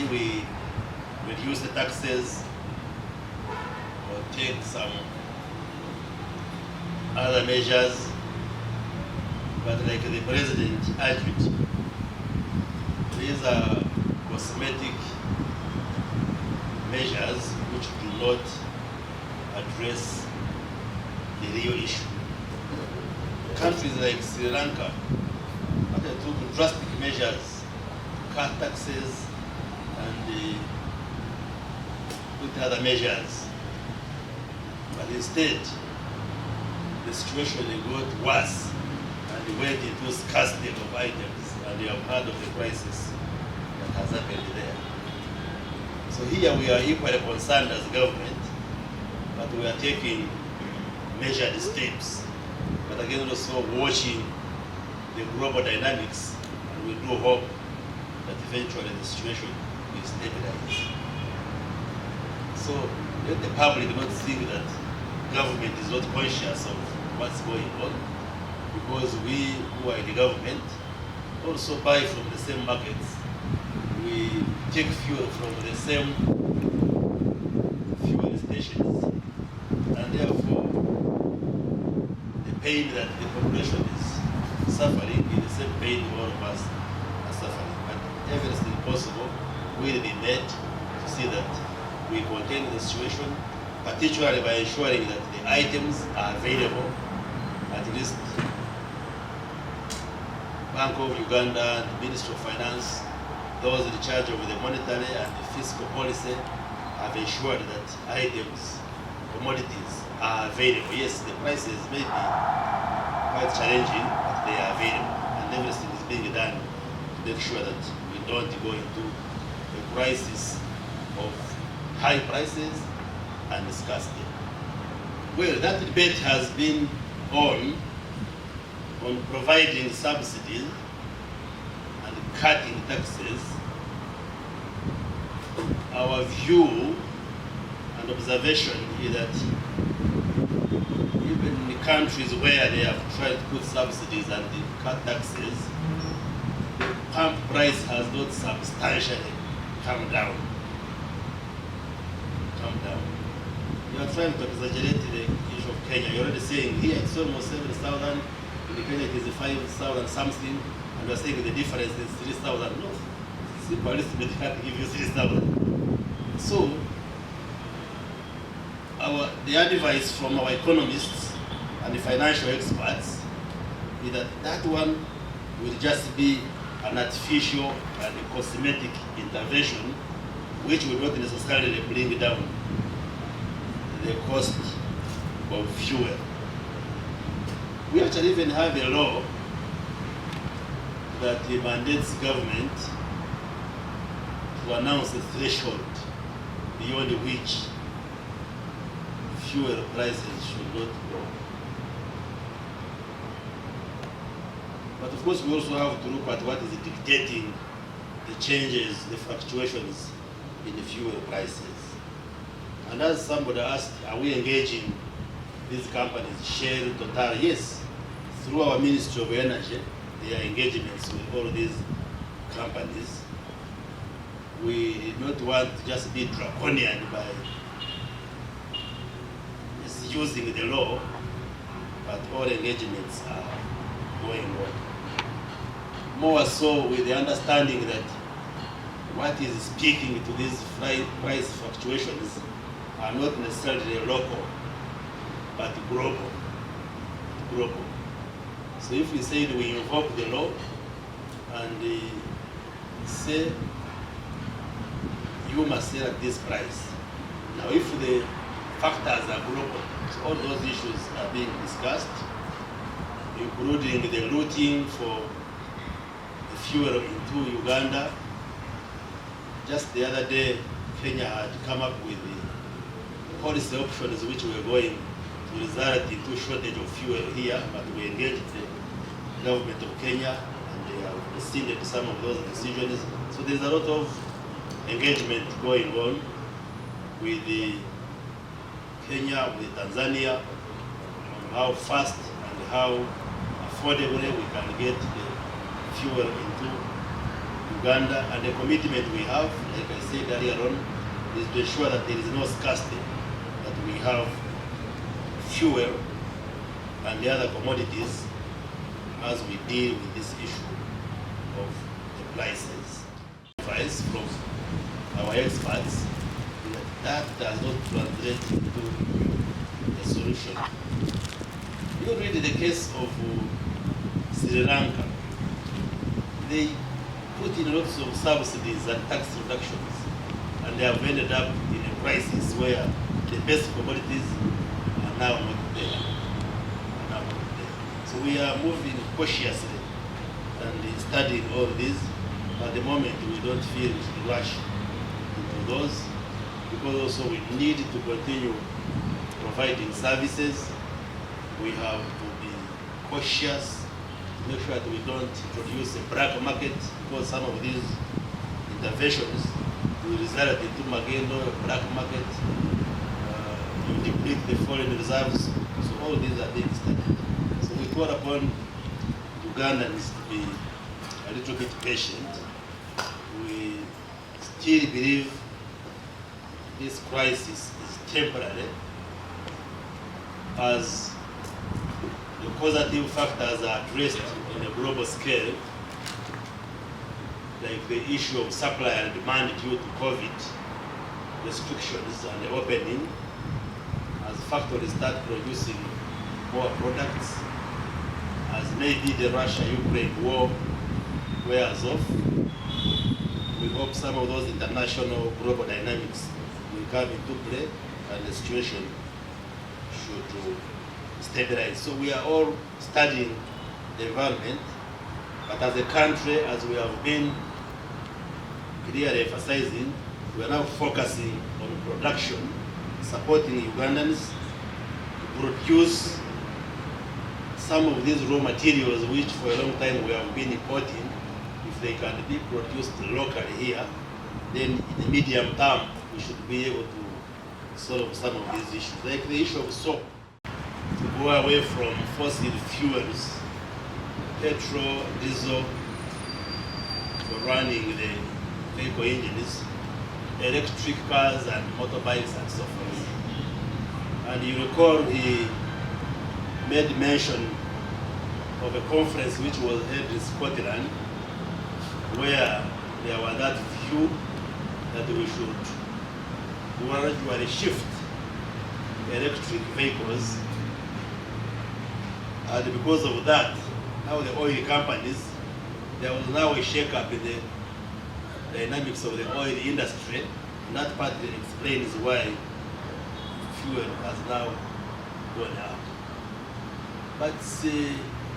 we reduce the taxes or take some other measures, but like the president urged, these are cosmetic measures which do not address the real issue. Countries like Sri Lanka took drastic measures, cut taxes and put other measures. But instead, the situation got worse and went into scarcity of items, and you have heard of the crisis that has happened there. So here we are equally concerned as government, but we are taking measured steps. But again, also watching the global dynamics, and we do hope that eventually the situation will stabilize. So let the public not think that government is not conscious of what's going on, because we who are in the government also buy from the same markets. We take fuel from the same fuel stations, and therefore the pain that the population is suffering is the same pain all of us are suffering. But everything possible will be made to see that we contain the situation, particularly by ensuring that the items are available. At least Bank of Uganda and the Ministry of Finance, those in charge of the monetary and the fiscal policy, have ensured that items, commodities are available. Yes, the prices may be quite challenging, but they are available, and everything is being done to make sure that we don't go into a crisis of high prices and scarcity. Well, that debate has been on providing subsidies and cutting taxes. Our view and observation is that even in countries where they have tried to put subsidies and cut taxes, the pump price has not substantially come down. You are trying to exaggerate the issue of Kenya. You're already saying here it's almost 7,000, in Kenya it is 5,000 something, and you are saying the difference is 3,000. No, simple arithmetic can't give you 3,000. So, the advice from our economists and the financial experts is that that one will just be an artificial and a cosmetic intervention, which will not necessarily bring down the cost of fuel. We actually even have a law that mandates government to announce a threshold beyond which fuel prices should not go. But of course, we also have to look at what is dictating the changes, the fluctuations in the fuel prices. And as somebody asked, are we engaging these companies, Shell, Total? Yes, through our Ministry of Energy, there are engagements with all these companies. We did not want to just be draconian by misusing the law, but all engagements are going on. More so with the understanding that what is speaking to these price fluctuations are not necessarily local, but global. So if we say that we invoke the law and say you must sell at this price. Now if the factors are global, so all those issues are being discussed, including the routing for the fuel into Uganda. Just the other day, Kenya had come up with the policy options which were going to result into shortage of fuel here, but we engaged the government of Kenya and they have rescinded some of those decisions. So there's a lot of engagement going on with the Kenya, with Tanzania, on how fast and how affordably we can get the fuel into Uganda, and the commitment we have, like I said earlier on, is to ensure that there is no scarcity, that we have fuel and the other commodities as we deal with this issue of the prices. Advice from our experts that does not translate into a solution. You read the case of Sri Lanka. They put in lots of subsidies and tax reductions, and they have ended up in a crisis where the best commodities are now not there. So we are moving cautiously and studying all this. At the moment, we don't feel we should rush into those, because also we need to continue providing services. We have to be cautious, make sure that we don't introduce a black market, because some of these interventions will result into magendo, black market, you deplete the foreign reserves. So all these are being studied. So we call upon Ugandans to be a little bit patient. We still believe this crisis is temporary, as the causative factors are addressed on a global scale, like the issue of supply and demand due to COVID restrictions and the opening. As factories start producing more products, as maybe the Russia-Ukraine war wears off, we hope some of those international global dynamics will come into play and the situation should stabilize. So we are all studying the environment, but as a country, as we have been clearly emphasizing, we are now focusing on production, supporting Ugandans to produce some of these raw materials which for a long time we have been importing. If they can be produced locally here, then in the medium term we should be able to solve some of these issues. Like the issue of soap, to go away from fossil fuels, petrol, diesel, for running the vehicle engines, electric cars and motorbikes and so forth. And you recall he made mention of a conference which was held in Scotland, where there was that view that we should gradually shift electric vehicles. And because of that, now the oil companies, there was now a shake-up in the dynamics of the oil industry, and that partly explains why fuel has now gone up. But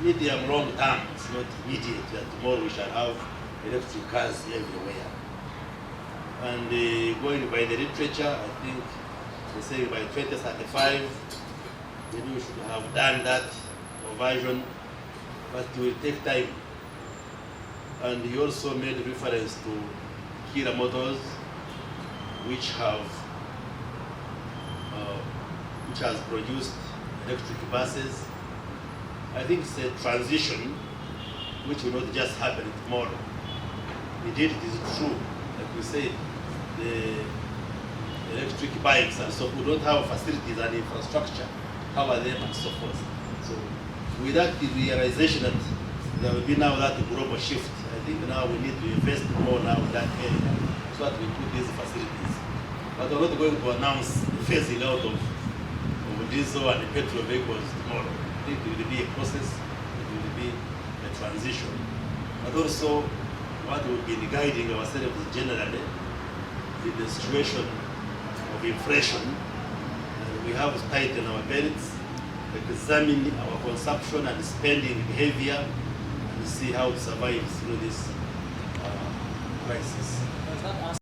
medium long term, it's not immediate that tomorrow we shall have electric cars everywhere. And going by the literature, I think they say by 2035, maybe we should have done that conversion, but it will take time. And he also made reference to Kira Motors, which has produced electric buses. I think it's a transition which will not just happen tomorrow. Indeed, it is true, like we said, the electric bikes and so we don't have facilities and infrastructure, cover them and so forth. So with that realization that there will be now that global shift, I think now we need to invest more now in that area so that we put these facilities. But we're not going to announce the phasing out of diesel and petrol vehicles tomorrow. I think it will be a process, it will be a transition. But also, what we've been guiding ourselves generally in the situation of inflation, we have to tighten our belts, examine our consumption and spending behavior, and see how to survive through this crisis.